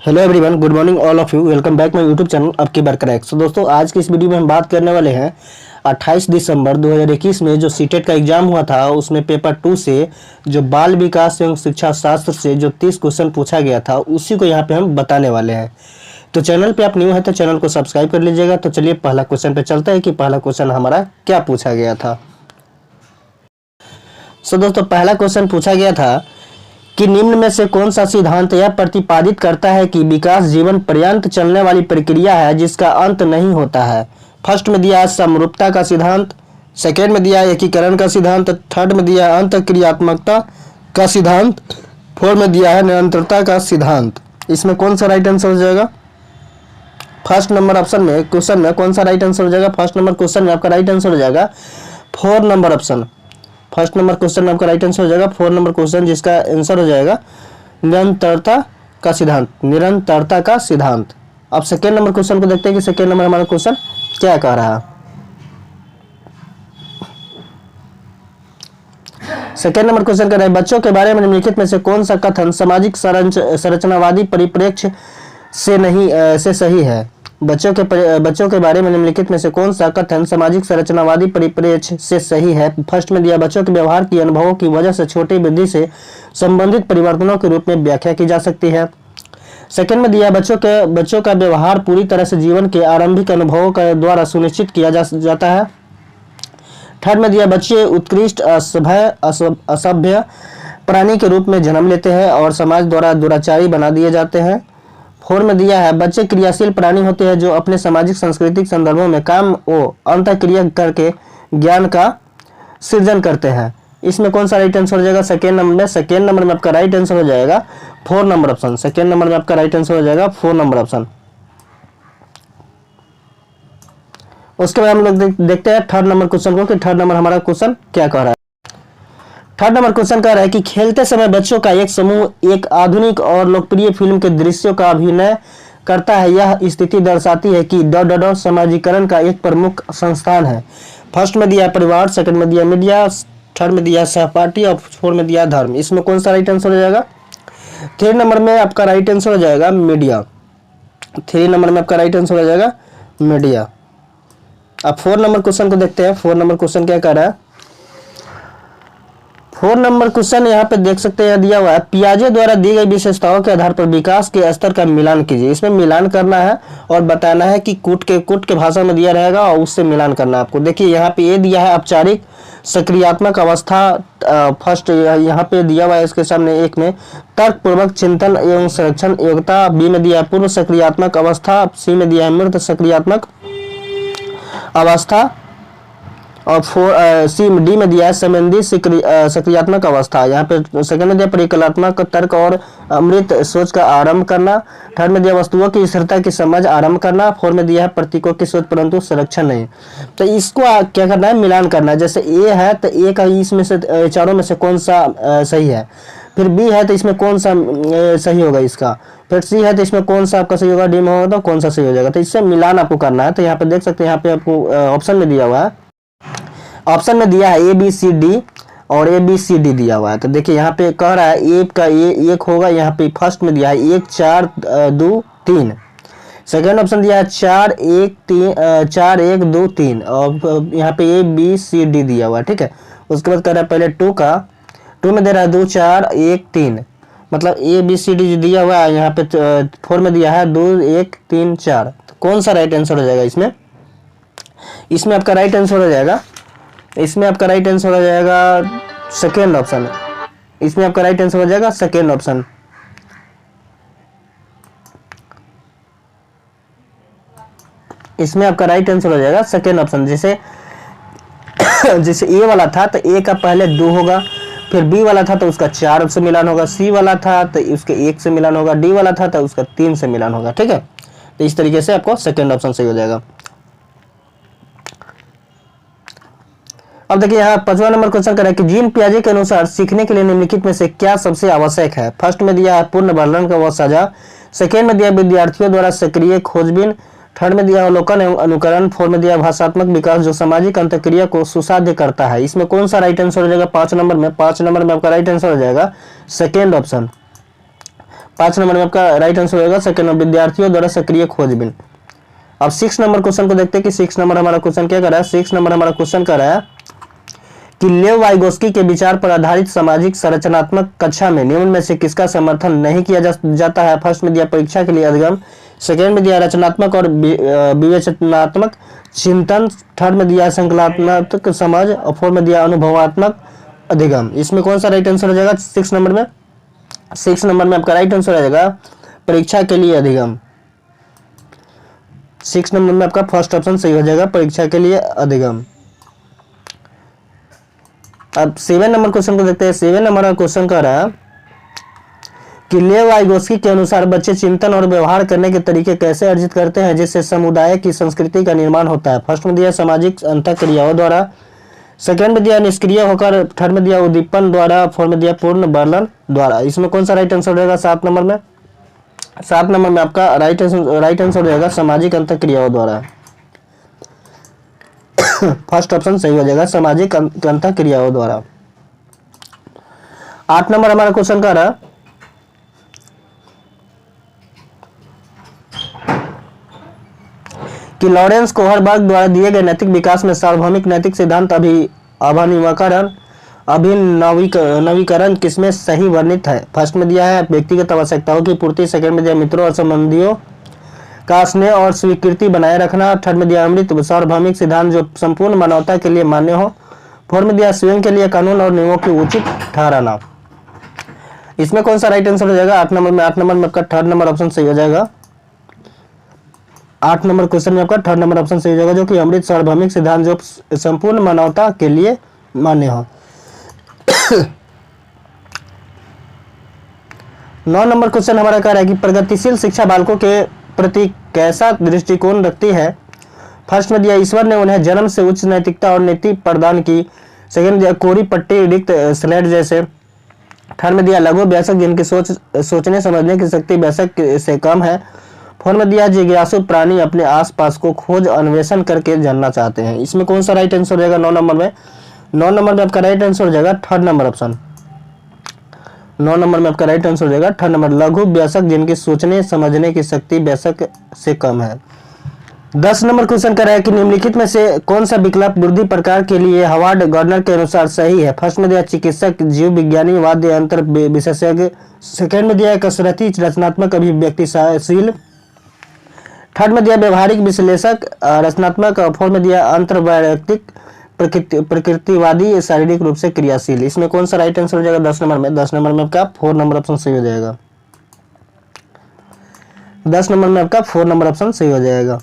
Hello everyone, good morning all of you. Welcome back my YouTube channel आपकी बरकरैक्स। तो दोस्तों, आज की इस वीडियो में हम बात करने वाले हैं 28 दिसंबर 2021 में जो सीटेट का एग्जाम हुआ था, उसमें पेपर 2 से जो बाल विकास एवं शिक्षा शास्त्र से जो 30 क्वेश्चन पूछा गया था, उसी को यहाँ पे हम बताने वाले हैं। तो चैनल पे आप न्यू है तो चैनल को सब्सक्राइब कर लीजिएगा। तो चलिए पहला क्वेश्चन पे चलते हैं कि पहला क्वेश्चन हमारा क्या पूछा गया था। दोस्तों, पहला क्वेश्चन पूछा गया था कि निम्न में से कौन सा सिद्धांत यह प्रतिपादित करता है कि विकास जीवन पर्यंत चलने वाली प्रक्रिया है जिसका अंत नहीं होता है। फर्स्ट में दिया है समरूपता का सिद्धांत, सेकेंड में दिया है एकीकरण का सिद्धांत, थर्ड में दिया है अंतःक्रियात्मकता का सिद्धांत, फोर्थ में दिया है निरंतरता का सिद्धांत। इसमें कौन सा राइट आंसर हो जाएगा? फर्स्ट नंबर ऑप्शन में क्वेश्चन में कौन सा राइट आंसर हो जाएगा? फर्स्ट नंबर क्वेश्चन में आपका राइट आंसर हो जाएगा 4 number option. First number question में आपका राइट आंसर हो जाएगा 4 नंबर क्वेश्चन, जिसका आंसर हो जाएगा निरंतरता का सिद्धांत। निरंतरता का सिद्धांत। अब सेकेंड नंबर क्वेश्चन को देखते हैं कि सेकेंड नंबर हमारा क्वेश्चन क्या कह रहा है। सेकेंड नंबर क्वेश्चन कह रहा है बच्चों के बारे में निम्नलिखित में से कौन सा कथन सामाजिक संरचनावादी परिप्रेक्ष्य से सही है। बच्चों के बारे में निम्नलिखित में से कौन सा कथन सामाजिक संरचनावादी परिप्रेक्ष्य से सही है। फर्स्ट में दिया बच्चों के व्यवहार की अनुभवों की वजह से छोटी वृद्धि से संबंधित परिवर्तनों के रूप में व्याख्या की जा सकती है। सेकंड में दिया बच्चों का व्यवहार पूरी तरह से जीवन के आरंभिक अनुभवों के द्वारा सुनिश्चित किया जाता है। थर्ड में दिया बच्चे उत्कृष्ट असभ्य प्राणी के रूप में जन्म लेते हैं और समाज द्वारा दुराचारी बना दिए जाते हैं। फोर में दिया है बच्चे क्रियाशील प्राणी होते हैं जो अपने सामाजिक सांस्कृतिक संदर्भों में काम और अंतःक्रिया करके ज्ञान का सृजन करते हैं। इसमें कौन सा राइट आंसर हो जाएगा? सेकेंड नंबर में आपका राइट आंसर हो जाएगा 4 नंबर ऑप्शन। सेकेंड नंबर में आपका राइट आंसर हो जाएगा 4 नंबर ऑप्शन। उसके बाद हम लोग देखते हैं थर्ड नंबर क्वेश्चन को कि थर्ड नंबर हमारा क्वेश्चन क्या कह रहा है। थर्ड नंबर क्वेश्चन कह रहा है कि खेलते समय बच्चों का एक समूह एक आधुनिक और लोकप्रिय फिल्म के दृश्यों का अभिनय करता है। यह स्थिति दर्शाती है कि समाजीकरण का एक प्रमुख संस्थान है। फर्स्ट में दिया परिवार, सेकंड में दिया मीडिया, थर्ड में दिया सहपाठी और फोर्थ में दिया धर्म। इसमें कौन सा राइट आंसर हो जाएगा? 3 नंबर में आपका राइट आंसर हो जाएगा मीडिया। 3 नंबर में आपका राइट आंसर हो जाएगा मीडिया। अब 4 नंबर क्वेश्चन को देखते हैं। 4 नंबर क्वेश्चन क्या कह रहा है? 4 नंबर क्वेश्चन यहाँ पे देख सकते हैं, दिया हुआ है पियाजे द्वारा दी गई विशेषताओं के आधार पर विकास के स्तर का मिलान कीजिए। इसमें मिलान करना है और बताना है कि कूट के भाषा में दिया रहेगा और उससे मिलान करना है आपको। देखिए यहाँ पे ये दिया है औपचारिक सक्रियात्मक अवस्था। फर्स्ट यहाँ पे दिया हुआ है इसके सामने एक में तर्कपूर्वक चिंतन एवं संरक्षण योग्यता। बी में दिया है पूर्व सक्रियात्मक अवस्था। सी में दिया है मृत सक्रियात्मक अवस्था और डी में दिया है संबंधी सक्रियात्मक अवस्था। यहाँ पे सेकंड में दिया परिकल्पनात्मक तर्क और अमृत सोच का आरंभ करना। थर्ड में दिया वस्तुओं की स्थिरता की समझ आरंभ करना। फोर्थ में दिया है प्रतीकों की सोच परंतु संरक्षण नहीं। तो इसको क्या करना है? मिलान करना है। जैसे ए है तो ए का इसमें से चारों में से कौन सा सही है, फिर बी है तो इसमें कौन सा सही होगा इसका, फिर सी है तो इसमें कौन सा आपका सही होगा, डी में होगा तो कौन सा सही हो जाएगा। तो इससे मिलान आपको करना है। तो यहाँ पे देख सकते हैं, यहाँ पे आपको ऑप्शन में दिया हुआ है, ऑप्शन में दिया है ABCD और ABCD दिया हुआ है। तो देखिए यहाँ पे कह रहा है ए का ये एक होगा। यहाँ पे फर्स्ट में दिया है 1 4 2 3। सेकेंड ऑप्शन दिया है 4 1 2 3 और यहाँ पे ABCD दिया हुआ है। ठीक है, उसके बाद कह रहा है पहले 2 में दे रहा है 2 4 1 3, मतलब ABCD जो दिया हुआ है यहाँ पे 4 में दिया है 2 1 3 4। तो कौन सा राइट आंसर हो जाएगा इसमें? इसमें आपका राइट आंसर हो जाएगा, इसमें आपका राइट आंसर हो जाएगा सेकेंड ऑप्शन। इसमें आपका राइट आंसर हो जाएगा सेकेंड ऑप्शन। इसमें आपका राइट आंसर हो जाएगा सेकेंड ऑप्शन। जैसे ए वाला था तो ए का पहले 2 होगा, फिर बी वाला था तो उसका 4 से मिलान होगा, सी वाला था तो उसके 1 से मिलान होगा, डी वाला था तो उसका 3 से मिलान होगा। ठीक है, तो इस तरीके से आपको सेकेंड ऑप्शन सही हो जाएगा। अब देखिए यहाँ 5वां नंबर क्वेश्चन कर रहा है कि जीन पियाजे के अनुसार सीखने के लिए निम्नलिखित में से क्या सबसे आवश्यक है। फर्स्ट में दिया है पूर्ण वर्णन का व साझा, सेकेंड में दिया विद्यार्थियों द्वारा सक्रिय खोजबीन, थर्ड में दिया अवलोकन एवं अनुकरण, फोर्थ में दिया भाषात्मक विकास जो सामाजिक अंतःक्रिया को सुसाध्य करता है। इसमें कौन सा राइट आंसर हो जाएगा? 5 नंबर में आपका राइट आंसर हो जाएगा सेकेंड ऑप्शन। 5 नंबर में आपका राइट आंसर होगा सेकंड, विद्यार्थियों द्वारा सक्रिय खोजबीन। अब 6 नंबर क्वेश्चन को देखते हैं कि 6 नंबर हमारा क्वेश्चन क्या कर रहा है। 6 नंबर हमारा क्वेश्चन कर रहा है कि लेव वाइगोस्की के विचार पर आधारित सामाजिक संरचनात्मक कक्षा में निम्न में से किसका समर्थन नहीं किया जाता है। फर्स्ट में दिया परीक्षा के लिए अधिगम, सेकेंड में दिया रचनात्मक और विवेचनात्मक चिंतन, थर्ड में दिया संकल्पनात्मक समझ और फोर्थ में दिया अनुभवात्मक अधिगम। इसमें कौन सा राइट आंसर हो जाएगा 6 नंबर में? 6 नंबर में आपका राइट आंसर आ जाएगा परीक्षा के लिए अधिगम। 6 नंबर में आपका फर्स्ट ऑप्शन सही हो जाएगा, परीक्षा के लिए अधिगम। अब 7 नंबर क्वेश्चन को देखते हैं। 7 नंबर का क्वेश्चन कह रहा है कि लेव वाइगोस्की के अनुसार बच्चे चिंतन और व्यवहार करने के तरीके कैसे अर्जित करते हैं जिससे समुदाय की संस्कृति का निर्माण होता है। फर्स्ट में दिया सामाजिक अंतःक्रियाओं द्वारा, सेकंड में दिया निष्क्रिय होकर, थर्ड में दिया उद्दीपन द्वारा, फोर्थ में दिया पूर्ण वर्णन द्वारा। इसमें कौन सा राइट आंसर रहेगा 7 नंबर में? 7 नंबर में आपका राइट आंसर रहेगा सामाजिक अंतःक्रियाओं द्वारा। फर्स्ट ऑप्शन सही हो जाएगा सामाजिक अंतःक्रियाओं द्वारा। 8 नंबर हमारा क्वेश्चन का रहा कि लॉरेंस कोहरबर्ग द्वारा दिए गए नैतिक विकास में सार्वभौमिक नैतिक सिद्धांत अभिनवीकरण किसमें सही वर्णित है। फर्स्ट में दिया है व्यक्तिगत आवश्यकताओं की पूर्ति, सेकंड में दिया मित्रों और संबंधियों का स्नेह और स्वीकृति बनाए रखना, थर्ड में दिया अमृत सार्वभौमिक सिद्धांत जो संपूर्ण मानवता के लिए मान्य हो, फोर्थ में दिया स्वयं के लिए कानून और नियमों की उचित ठहराना। इसमें कौन सा राइट आंसर हो जाएगा 8 नंबर में? 8 नंबर में आपका थर्ड नंबर ऑप्शन सही हो जाएगा। 8 नंबर क्वेश्चन में आपका थर्ड नंबर ऑप्शन सही हो जाएगा, जो कि अमृत सार्वभौमिक सिद्धांत जो संपूर्ण मानवता के लिए मान्य हो। 9 नंबर क्वेश्चन हमारा कह रहा है कि प्रगतिशील शिक्षा बालकों के प्रति कैसा दृष्टिकोण रखती है। फर्स्ट में दिया ईश्वर ने उन्हें जन्म से उच्च नैतिकता और नीति प्रदान की, सेकंड दिया कोरी पट्टी रिक्त स्लेट जैसे, थर्ड में दिया लघु वयस्क जिनकी सोचने समझने की शक्ति वयस्क से कम है, फोर्थ में दिया जिज्ञासु प्राणी अपने आसपास को खोज अन्वेषण करके जानना चाहते हैं। इसमें कौन सा राइट आंसर हो जाएगा 9 नंबर में? 9 नंबर में आपका राइट आंसर हो जाएगा थर्ड नंबर ऑप्शन। 9 नंबर में आपका राइट आंसर हो जाएगा थर्ड नंबर, लघु वयस्क जिनकी सोचने समझने की शक्ति वयस्क से कम है। 10 नंबर क्वेश्चन कर रहा है कि निम्नलिखित में से कौन सा विकल्प बुद्धि प्रकार के लिए हार्वर्ड गार्डनर के अनुसार सही है। फर्स्ट में दिया चिकित्सक, जीव विज्ञानी, वाद्य यंत्र विशेषज्ञ, सेकंड में दिया कसरती रचनात्मक अभिव्यक्तिशील, थर्ड में दिया व्यवहारिक विश्लेषक रचनात्मक, और फोर्थ में दिया अंतर्वैयक्तिक प्रकृतिवादी शारीरिक रूप से क्रियाशील। इसमें कौन सा राइट आंसर हो जाएगा 10 नंबर में? 10 नंबर में आपका 4 नंबर ऑप्शन सही हो जाएगा। 10 नंबर में आपका 4 नंबर ऑप्शन सही हो जाएगा।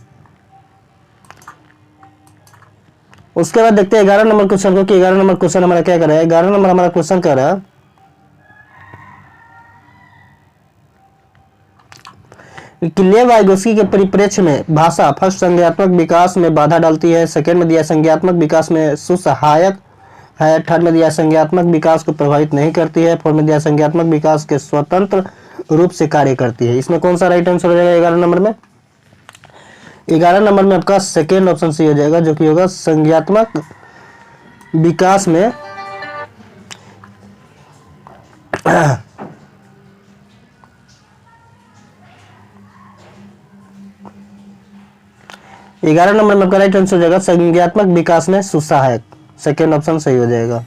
उसके बाद देखते हैं 11 नंबर क्वेश्चन को कि 11 नंबर क्वेश्चन हमारा क्या कर रहा है। 11 नंबर हमारा क्वेश्चन कर रहा है कि लेव वाइगोस्की के परिप्रेक्ष्य में भाषा फर्स्ट संज्ञात्मक विकास में बाधा डालती है, सेकंड में दिया संज्ञात्मक विकास में सुसहायक है, थर्ड में दिया संज्ञात्मक विकास को प्रभावित नहीं करती है, फोर्थ में दिया संज्ञात्मक विकास के स्वतंत्र रूप से कार्य करती है। इसमें कौन सा राइट आंसर हो जाएगा 11 नंबर में? 11 नंबर में आपका सेकेंड ऑप्शन सही हो जाएगा, जो कि होगा संज्ञात्मक विकास में 11 नंबर में आपका राइट आंसर हो जाएगा संज्ञात्मक विकास में सुसहायक, सेकेंड ऑप्शन सही हो जाएगा।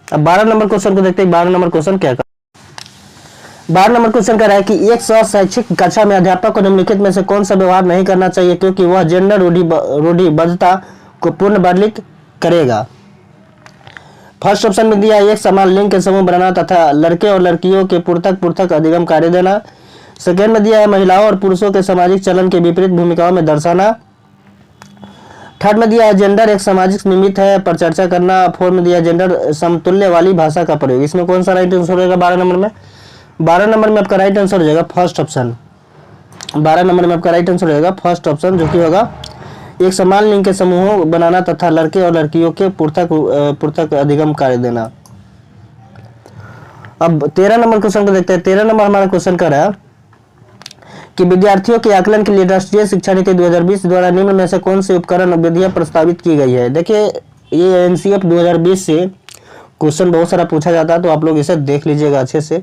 अब 12 नंबर क्वेश्चन को देखते हैं। 12 नंबर क्वेश्चन क्या कर 12 नंबर क्वेश्चन कह रहा है कि एक शैक्षिक कक्षा में अध्यापक को निम्नलिखित में से कौन सा व्यवहार नहीं करना चाहिए क्योंकि वह जेंडर रूढ़िबद्धता को पुनर्वर्णित करेगा। फर्स्ट ऑप्शन में दिया एक समान लिंग के समूह बनाना तथा लड़के और लड़कियों के पृथक अधिगम कार्य देना, सेकेंड में दिया है महिलाओं और पुरुषों के सामाजिक चलन के विपरीत भूमिकाओं में दर्शाना, थर्ड में दिया है जेंडर एक सामाजिक निमित्त है पर चर्चा करना, फोर्थ में दिया जेंडर समतुल्य वाली भाषा का प्रयोग। इसमें कौन सा राइट आंसर होगा 12 नंबर में? 12 नंबर में आपका राइट आंसर हो जाएगा फर्स्ट ऑप्शन। 12 नंबर में आपका राइट आंसर हो जाएगा फर्स्ट ऑप्शन, जो कि होगा एक समान लिंग के समूहों बनाना तथा लड़के और लड़कियों के पृथक अधिगम कार्य देना। अब 13 नंबर क्वेश्चन को देखते हैं। 13 नंबर हमारा क्वेश्चन कर रहा है कि विद्यार्थियों के आकलन के लिए राष्ट्रीय शिक्षा नीति 2020 द्वारा निम्न में से कौन सी उपकरण विधियां प्रस्तावित की गई है। देखिए ये एनसीएफ 2020 से क्वेश्चन बहुत सारा पूछा जाता है, तो आप लोग इसे देख लीजिएगा अच्छे से।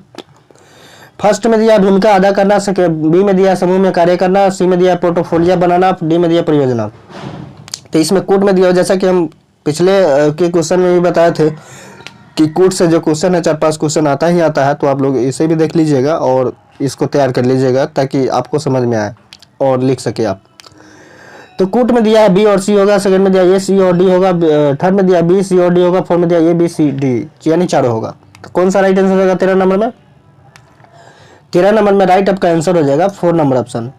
फर्स्ट में दिया भूमिका अदा करना, बी में दिया समूह में कार्य करना, सी में दिया पोर्टफोलियो बनाना, डी में दिया परियोजना। तो इसमें कूट में दिया, जैसा कि हम पिछले के क्वेश्चन में भी बताए थे कि कूट से जो क्वेश्चन है 4-5 क्वेश्चन आता ही आता है, तो आप लोग इसे भी देख लीजिएगा और इसको तैयार कर लीजिएगा ताकि आपको समझ में आए और लिख सके आप। तो कूट में दिया है बी और सी होगा, सेकंड में दिया ए सी और डी होगा, थर्ड में दिया बी सी और डी होगा, फोर्थ में दिया ए बी सी डी, यानी चारों होगा। तो कौन सा राइट आंसर हो जाएगा 13 नंबर में? 13 नंबर में राइट आपका आंसर हो जाएगा 4 number option,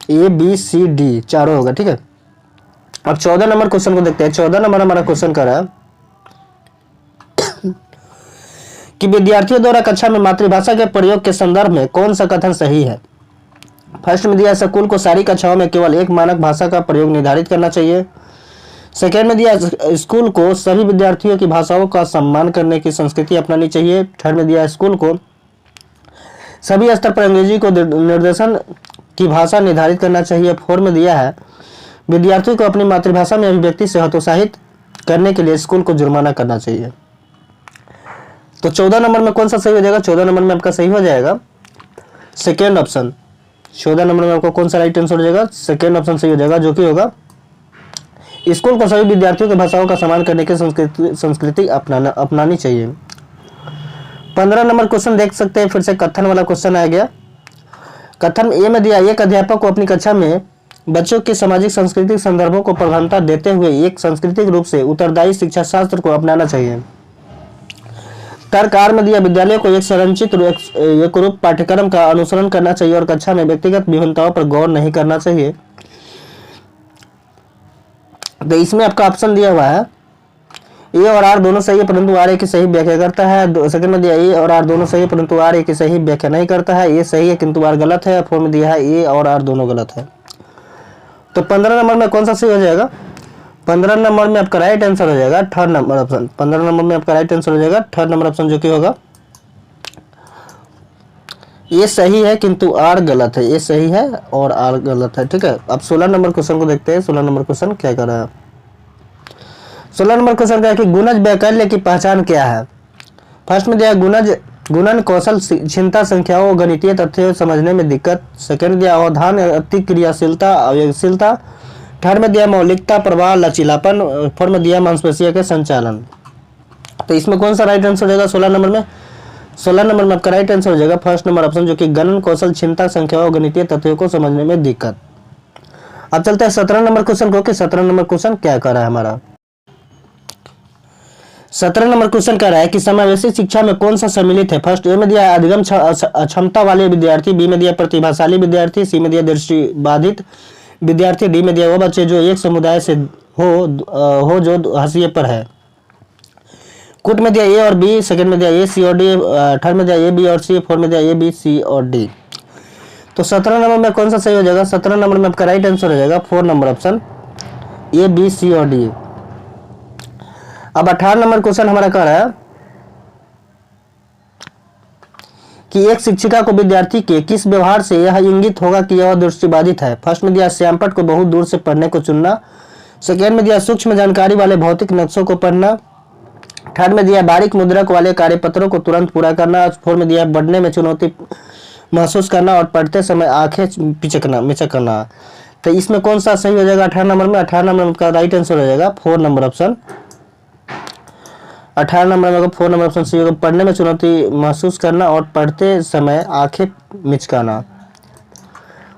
A B C D चारों होगा। ठीक है, अब 14 नंबर क्वेश्चन को देखते हैं। 14 नंबर हमारा क्वेश्चन कर रहा है कि विद्यार्थियों द्वारा कक्षा में मातृभाषा के प्रयोग के संदर्भ में कौन सा कथन सही है? फर्स्ट में दिया स्कूल को सारी कक्षाओं में केवल एक मानक भाषा का प्रयोग निर्धारित करना चाहिए। सेकेंड में दिया स्कूल को सभी विद्यार्थियों की भाषाओं का सम्मान करने की संस्कृति अपनानी चाहिए। थर्ड में दिया स्कूल को सभी स्तर पर अंग्रेजी को निर्देशन की भाषा निर्धारित करना चाहिए। फोर्थ में दिया है विद्यार्थियों को अपनी मातृभाषा में अभिव्यक्ति से हतोत्साहित करने के लिए स्कूल को जुर्माना करना चाहिए। तो 14 नंबर में कौन सा सही हो जाएगा? 14 नंबर में आपका सही हो जाएगा सेकेंड ऑप्शन। 14 नंबर में आपको कौन सा राइट आंसर हो जाएगा? सेकेंड ऑप्शन सही हो जाएगा, जो कि होगा स्कूल को सभी विद्यार्थियों की भाषाओं का सम्मान करने की संस्कृति अपनानी चाहिए। 15 नंबर क्वेश्चन देख सकते हैं, फिर से कथन वाला क्वेश्चन आ गया। कथन ए में दिया एक अध्यापक को अपनी कक्षा में बच्चों के सामाजिक सांस्कृतिक संदर्भों को प्रधानता देते हुए एक सांस्कृतिक रूप से उत्तरदायी शिक्षा शास्त्र को अपनाना चाहिए। तर्क आर में दिया विद्यालयों को एक संरचित एक रूप पाठ्यक्रम का अनुसरण करना चाहिए और कक्षा में व्यक्तिगत विभिन्नताओं पर गौर नहीं करना चाहिए। तो इसमें आपका ऑप्शन दिया हुआ है ए और आर दोनों सही है, परंतु आर ए की सही व्याख्या करता है। सेकंड में दिया ए और आर दोनों सही है, परंतु आर ए की सही व्याख्या नहीं करता है। ए सही है किंतु आर गलत है। फोर में दिया है ए और आर दोनों गलत है। तो 15 नंबर में कौन सा सही हो जाएगा? 15 नंबर में आपका राइट आंसर हो जाएगा थर्ड नंबर ऑप्शन। 15 नंबर में आपका राइट आंसर हो जाएगा थर्ड नंबर ऑप्शन, जो कि होगा ये सही है किंतु आर गलत है। ये सही है और आर गलत है। ठीक है, अब 16 नंबर क्वेश्चन को देखते हैं। 16 नंबर क्वेश्चन क्या कर रहा है? 16 नंबर क्वेश्चन क्या है कि गुणज वैकल्य की पहचान क्या है? फर्स्ट में दिया गुणज गुणन कौशल चिंता संख्याओं गणितीय तथ्यों समझने में दिक्कत। सेकंड दिया अवधान अतिक्रियाशीलता अवयवशीलता। थर्ड में दिया मौलिकता प्रवाह लचीलापन। फोर्थ में दिया मांसपेशियों के संचालन। तो इसमें कौन सा राइट आंसर हो जाएगा 16 नंबर में? 16 नंबर में आपका राइट आंसर हो जाएगा फर्स्ट नंबर ऑप्शन, जो कि गणन कौशल चिंता संख्याओं गणितीय तथ्यों को समझने में दिक्कत। अब चलते हैं 17 नंबर क्वेश्चन को कि 17 नंबर क्वेश्चन क्या कर रहा है हमारा। 17 नंबर क्वेश्चन कह रहा है कि समावेशी शिक्षा में कौन सा सम्मिलित है? फर्स्ट ए में दिया अधिगम क्षमता वाले विद्यार्थी, बी में दिया प्रतिभाशाली विद्यार्थी, सी में दिया दृष्टिबाधित विद्यार्थी, डी में दिया वो बच्चे जो एक समुदाय से हो जो हाशिए पर है। कुट में दिया ए और बी, सेकंड में दिया ए सी और डी, थर्ड में दिया ए बी और सी, फोर्थ में दिया ए बी सी और डी। तो 17 नंबर में कौन सा सही हो जाएगा? 17 नंबर में आपका राइट आंसर हो जाएगा 4 number option, A B C और डी। अब 18 नंबर क्वेश्चन हमारा कह रहा है कि एक शिक्षिका को विद्यार्थी के किस व्यवहार से यह इंगित होगा कि यह दृष्टिबाधित है? फर्स्ट में दिया श्यामपट्ट को बहुत दूर से पढ़ने को चुनना। सेकेंड में दिया सूक्ष्म जानकारी वाले भौतिक नक्शों को पढ़ना। थर्ड में दिया बारीक मुद्रक वाले कार्यपत्रों को तुरंत पूरा करना। फोर्थ में दिया बढ़ने में चुनौती महसूस करना और पढ़ते समय आंखें मिचकना। तो इसमें कौन सा सही हो जाएगा 18 नंबर में? 18 नंबर का राइट आंसर हो जाएगा 4 नंबर ऑप्शन। 18 नंबर में 4 नंबर ऑप्शन सही होगा, पढ़ने में चुनौती महसूस करना और पढ़ते समय आंखें मिचकाना।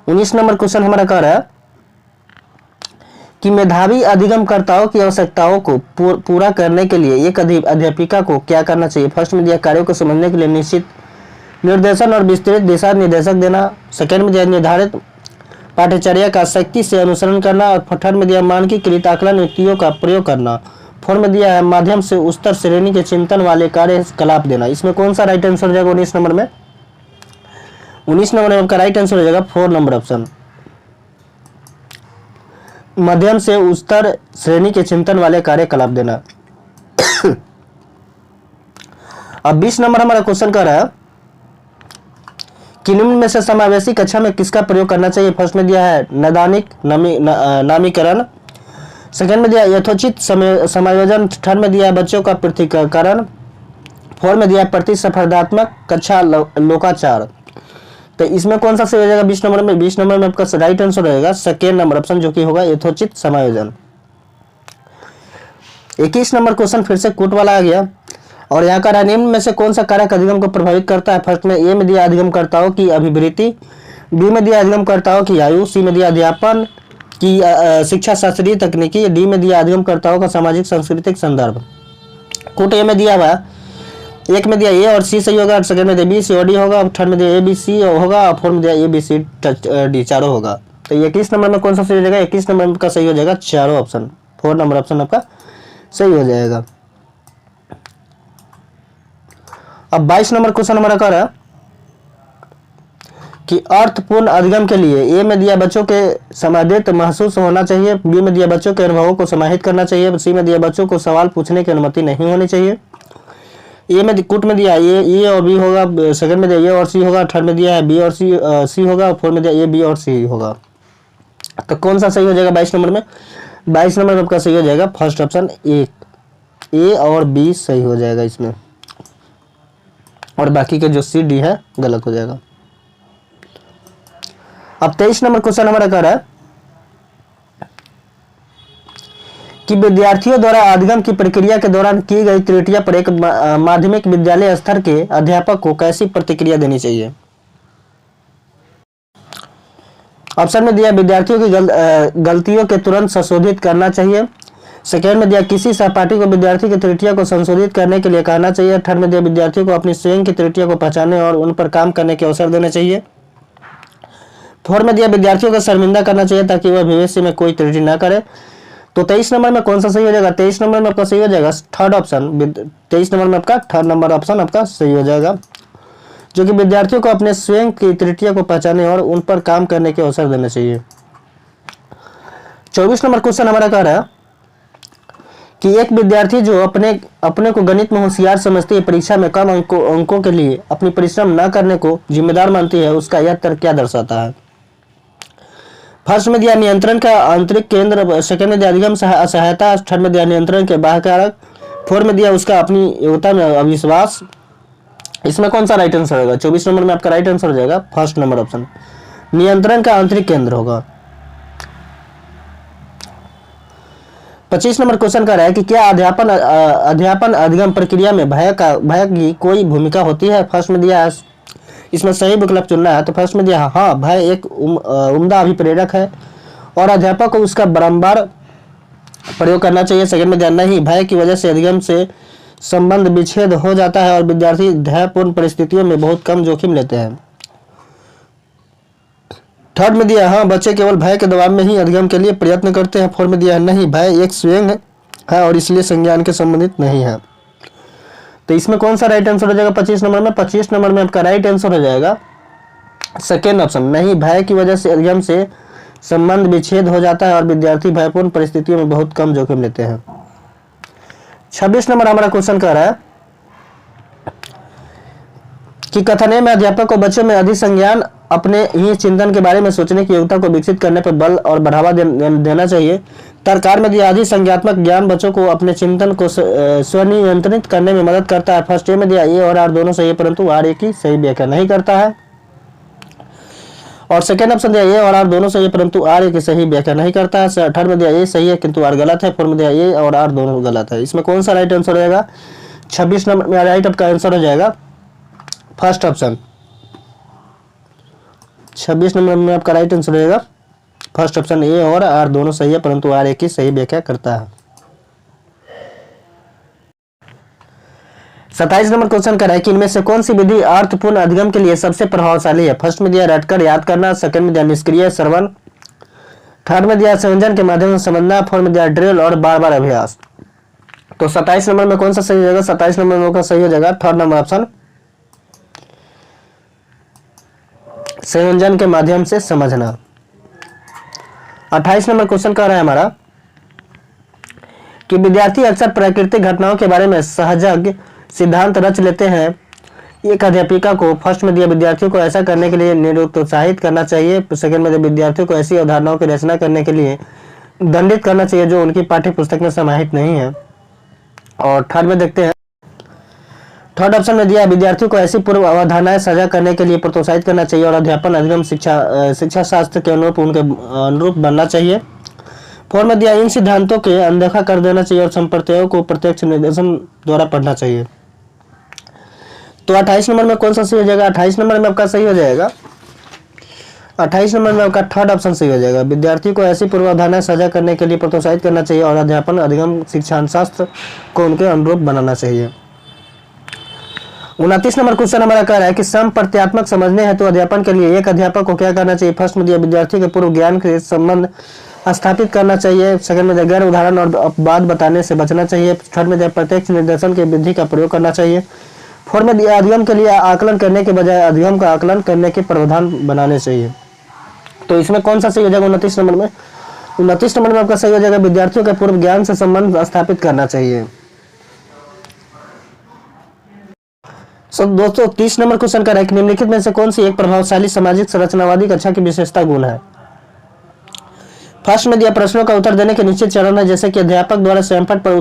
19 नंबर क्वेश्चन हमारा कह रहा है कि मेधावी अधिगमकर्ताओं की आवश्यकताओं को पूरा करने के लिए एक अध्यापिका को क्या करना चाहिए? फर्स्ट में दिया कार्यों को समझने के लिए निश्चित निर्देशन और विस्तृत दिशा निर्देशक देना। सेकेंड में दिया निर्धारित पाठ्यचर्या का सख्ती से अनुसरण करना। और थर्ड में दिया मानकीकृत आकलन युक्तियों का प्रयोग करना। फोर्थ में दिया है माध्यम से उच्चतर श्रेणी के चिंतन वाले कार्यकलाप देना। इसमें कौन सा राइट आंसर हो जाएगा 19 नंबर में? 19 नंबर में आपका राइट आंसर हो जाएगा 4 नंबर ऑप्शन, मध्यम से उच्चतर श्रेणी के चिंतन वाले कार्यकलाप देना। अब 20 नंबर हमारा क्वेश्चन कर रहा है कि निम्न में से समावेशी कक्षा में किसका प्रयोग करना चाहिए? फर्स्ट में दिया है नैदानिक नामीकरण। सेकंड में दिया यथोचित समायोजन, थर्ड में दिया बच्चों का पृथक्करण, फोर में दिया प्रतिस्पर्धात्मक कक्षा लोकाचार। तो इसमें कौन सा सही हो जाएगा 20 नंबर में? 20 नंबर में आपका राइट आंसर रहेगा सेकेंड नंबर ऑप्शन, जो कि होगा यथोचित समायोजन। 21 नंबर क्वेश्चन फिर से कूट वाला आ गया, और यहाँ का निम्न में से कौन सा कारक अधिगम को प्रभावित करता है? फर्स्ट में ए में दिया अधिगमकर्ताओं की अभिवृत्ति, बी में दिया अधिगमकर्ताओं की आयु, सी में दिया अध्यापन की शिक्षा शास्त्रीय तकनीकी, डी में दिया अधिगमकर्ताओं का सामाजिक सांस्कृतिक संदर्भ। कूट ए में दिया हुआ, एक में दिया ए और सी सही होगा, सेकंड में दिया बी सी और डी होगा, थर्ड में दिया ए बी सी होगा, और फोर्थ में दिया ए बी सी डी, चारों होगा। तो 21 नंबर में कौन सा सही हो जाएगा? 21 नंबर का सही हो जाएगा चारों ऑप्शन, 4 नंबर ऑप्शन आपका सही हो जाएगा। अब 22 नंबर क्वेश्चन हमारा कर रहा है कि अर्थपूर्ण अधिगम के लिए ए में दिया बच्चों के समादित महसूस होना चाहिए, बी में दिया बच्चों के अनुभवों को समाहित करना चाहिए, सी में दिया बच्चों को सवाल पूछने की अनुमति नहीं होनी चाहिए। ए में कूट में दिया ए और बी होगा, सेकंड में दिया ए और सी होगा, थर्ड में दिया है बी और सी होगा, फोर्थ में दिया ए बी और सी होगा। तो कौन सा सही हो जाएगा 22 नंबर में? 22 नंबर में आपका सही हो जाएगा फर्स्ट ऑप्शन ए और बी सही हो जाएगा इसमें, और बाकी के जो सी डी है गलत हो जाएगा। अब 23 नंबर क्वेश्चन हमारा कह रहा है कि विद्यार्थियों द्वारा अधिगम की प्रक्रिया के दौरान की गई त्रुटियां पर एक माध्यमिक विद्यालय स्तर के अध्यापक को कैसी प्रतिक्रिया देनी चाहिए? ऑप्शन में दिया विद्यार्थियों की गलतियों के तुरंत संशोधित करना चाहिए, सेकेंड में दिया किसी सहपाठी को विद्यार्थी की त्रुटियों को संशोधित करने के लिए कहना चाहिए, थर्ड में दिया विद्यार्थियों को अपनी स्वयं की त्रुटियों को पहचानने और उन पर काम करने के अवसर देने चाहिए, फोर्थ में दिया विद्यार्थियों को शर्मिंदा करना चाहिए ताकि वह भविष्य में कोई त्रुटि ना करे। तो 23 नंबर में कौन सा सही हो जाएगा? 23 नंबर में आपका सही हो जाएगा थर्ड ऑप्शन, 23 नंबर में आपका थर्ड नंबर ऑप्शन आपका सही हो जाएगा, जो कि विद्यार्थियों को अपने स्वयं की त्रुटियों को पहचानने और उन पर काम करने के अवसर देने चाहिए। 24 नंबर क्वेश्चन हमारा कह रहा है कि एक विद्यार्थी जो अपने को गणित में होशियार समझती है, परीक्षा में कम अंकों के लिए अपनी परिश्रम न करने को जिम्मेदार मानती है, उसका यह तर्क क्या दर्शाता है? फर्स्ट में दिया नियंत्रण का आंतरिक केंद्र, सेकंड में दिया अधिगम सहायता, थर्ड में दिया नियंत्रण के बाह्य कारक, फोर्थ में दिया उसका अपनी योग्यता में अविश्वास। इसमें कौन सा राइट आंसर होगा? 24 नंबर में आपका राइट आंसर हो जाएगा फर्स्ट नंबर ऑप्शन, नियंत्रण का आंतरिक केंद्र होगा। 25 नंबर क्वेश्चन का रहा है कि क्या अध्यापन अधिगम प्रक्रिया में भय की कोई भूमिका होती है? फर्स्ट में दिया इसमें सही विकल्प चुनना है, तो फर्स्ट में दिया हाँ, भय एक उम्दा अभिप्रेरक है और अध्यापक को उसका बारंबार प्रयोग करना चाहिए। सेकंड में दिया नहीं, भय की वजह से अधिगम से संबंध विच्छेद हो जाता है और विद्यार्थी भयपूर्ण परिस्थितियों में बहुत कम जोखिम लेते हैं। थर्ड में दिया हाँ, बच्चे केवल भय के दबाव में ही अधिगम के लिए प्रयत्न करते हैं। फोर्थ में दिया नहीं, भय एक स्वयं है और इसलिए संज्ञान के संबंधित नहीं है। तो इसमें कौन सा राइट आंसर हो जाएगा 25 नंबर में? 25 नंबर में आपका राइट आंसर हो जाएगा सेकेंड ऑप्शन, नहीं, भय की वजह से अधिगम से संबंध विच्छेद हो जाता है और विद्यार्थी भयपूर्ण परिस्थितियों में बहुत कम जोखिम लेते हैं। 26 नंबर हमारा क्वेश्चन कह रहा है कि कथन में अध्यापक को बच्चों में अधिक संज्ञान अपने ही चिंतन के बारे में सोचने की योग्यता को विकसित करने पर बल और बढ़ावा देना चाहिए। तर्ककार में दिया अधिक संज्ञात्मक ज्ञान बच्चों को अपने चिंतन को स्वनियंत्रित करने में मदद करता है। फर्स्ट ए में दिया ए और आर दोनों सही है, परंतु आर ए की सही व्याख्या नहीं करता है, और सेकेंड ऑप्शन दिया ए और आर दोनों सही है, परंतु आर ए की सही व्याख्या नहीं करता है। थर्ड में दिया ए सही है किंतु आर गलत है, फोर्थ में दिया ए और आर दोनों गलत है। इसमें कौन सा राइट आंसर हो जाएगा? 26 नंबर में राइट आपका आंसर हो जाएगा फर्स्ट ऑप्शन, 26 नंबर में आपका राइट आंसर रहेगा फर्स्ट ऑप्शन, ए और आर दोनों सही है, परंतु आर ए की सही व्याख्या करता है। 27 नंबर क्वेश्चन का है कि इनमें से कौन सी विधि अर्थपूर्ण अधिगम के लिए सबसे प्रभावशाली है? फर्स्ट में दिया रटकर याद करना, सेकंड में दिया निष्क्रिय श्रवण, थर्ड में दिया संयोजन के माध्यम से समझना, फोर्थ में दिया ड्रिल और बार बार अभ्यास। तो 27 नंबर में कौन सा सही हो जाएगा? 27 नंबर में सही हो जाएगा थर्ड नंबर ऑप्शन, संयोजन के माध्यम से समझना। 28 नंबर क्वेश्चन कह रहा है हमारा कि विद्यार्थी अक्सर प्राकृतिक घटनाओं के बारे में सहजज्ञ सिद्धांत रच लेते हैं। एक अध्यापिका को फर्स्ट में दिया विद्यार्थियों को ऐसा करने के लिए निरुत्साहित करना चाहिए, सेकंड में दिया विद्यार्थियों को ऐसी अवधारणाओं की रचना करने के लिए दंडित करना चाहिए जो उनकी पाठ्य पुस्तक में समाहित नहीं है। और थर्ड में देखते हैं, थर्ड ऑप्शन में दिया विद्यार्थियों को ऐसी पूर्व अवधारणाएं साझा करने के लिए प्रोत्साहित करना चाहिए और अध्यापन अधिगम शिक्षा शास्त्र के अनुरूप उनके अनुरूप बनना चाहिए। फोर में दिया इन सिद्धांतों के अनदेखा कर देना चाहिए और संप्रदायों को प्रत्यक्ष निर्देशन द्वारा पढ़ना चाहिए। तो 28 नंबर में कौन सा सही हो जाएगा? 28 नंबर में आपका सही हो जाएगा, 28 नंबर में आपका थर्ड ऑप्शन सही हो जाएगा। विद्यार्थी को ऐसी पूर्व अवधारणाएं साझा करने के लिए प्रोत्साहित करना चाहिए और अध्यापन अधिगम शिक्षा शास्त्र को उनके अनुरूप बनाना चाहिए। 29 नंबर क्वेश्चन हमारा कह रहा है कि समप्रत्यात्मक समझने हेतु अध्यापन के लिए एक अध्यापक को क्या करना चाहिए? फर्स्ट में दिया विद्यार्थी के पूर्व ज्ञान के संबंध स्थापित करना चाहिए। सेकंड में दिया गैर उदाहरण और अपवाद बताने से बचना चाहिए। थर्ड में दिया प्रत्यक्ष निर्देशन की विधि का प्रयोग करना चाहिए। फोर्थ में दिया अधिगम के लिए आकलन करने के बजाय अधिगम का आकलन करने के प्रावधान बनाने चाहिए। तो इसमें कौन सा सही हो जाएगा? 29 नंबर में, 29 नंबर में आपका सही हो जाएगा विद्यार्थियों के पूर्व ज्ञान से संबंध स्थापित करना चाहिए। दोस्तों 30 नंबर क्वेश्चन का निम्नलिखित में से कौन सी एक प्रभावशाली सामाजिक संरचनावादी कक्षा की विशेषता गुण है? फर्स्ट में दिया प्रश्नों का उत्तर देने के निश्चित चरण है, जैसे कि अध्यापक द्वारा स्वयंपाठ पर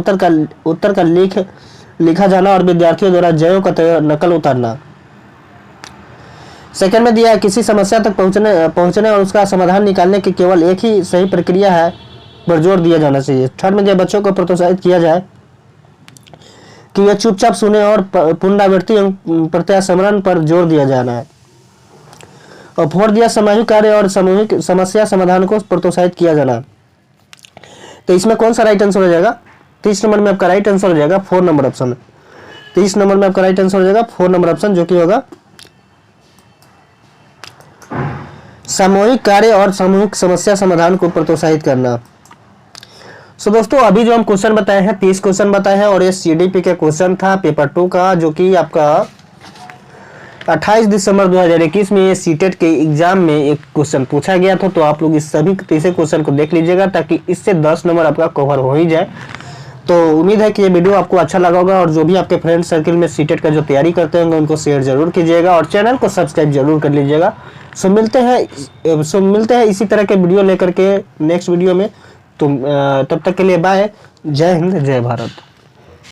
उत्तर का लिखा जाना और विद्यार्थियों द्वारा जयों का नकल उतारना। सेकंड में दिया किसी समस्या तक पहुंचने और उसका समाधान निकालने की केवल एक ही सही प्रक्रिया है पर जोर दिया जाना चाहिए। थर्ड में दिया बच्चों को प्रोत्साहित किया जाए कि वे चुपचाप सुने और पुनरावृत्ति एवं प्रत्यास्मरण पर जोर दिया जाना है। और फोर्थ दिया सामूहिक कार्य और सामूहिक समस्या समाधान को प्रोत्साहित किया जाना। तो इसमें कौन सा राइट आंसर हो जाएगा? 30 नंबर में आपका राइट आंसर हो जाएगा 4 नंबर ऑप्शन। 30 नंबर में आपका राइट आंसर हो जाएगा 4 नंबर ऑप्शन, जो कि होगा सामूहिक कार्य और सामूहिक समस्या समाधान को प्रोत्साहित करना। सो दोस्तों अभी जो हम क्वेश्चन बताए हैं 30 क्वेश्चन बताए हैं और ये सीडीपी के क्वेश्चन था पेपर 2 का, जो कि आपका 28 दिसंबर 2021 में ये सीटेट के एग्जाम में एक क्वेश्चन पूछा गया था। तो आप लोग इस सभी 30 क्वेश्चन को देख लीजिएगा ताकि इससे 10 नंबर आपका कवर हो ही जाए। तो उम्मीद है कि ये वीडियो आपको अच्छा लगा होगा और जो भी आपके फ्रेंड सर्किल में सीटेट का जो तैयारी करते होंगे उनको शेयर जरूर कीजिएगा और चैनल को सब्सक्राइब जरूर कर लीजिएगा। सो मिलते हैं इसी तरह के वीडियो लेकर के नेक्स्ट वीडियो में। तब तक के लिए बाय। जय हिंद, जय भारत।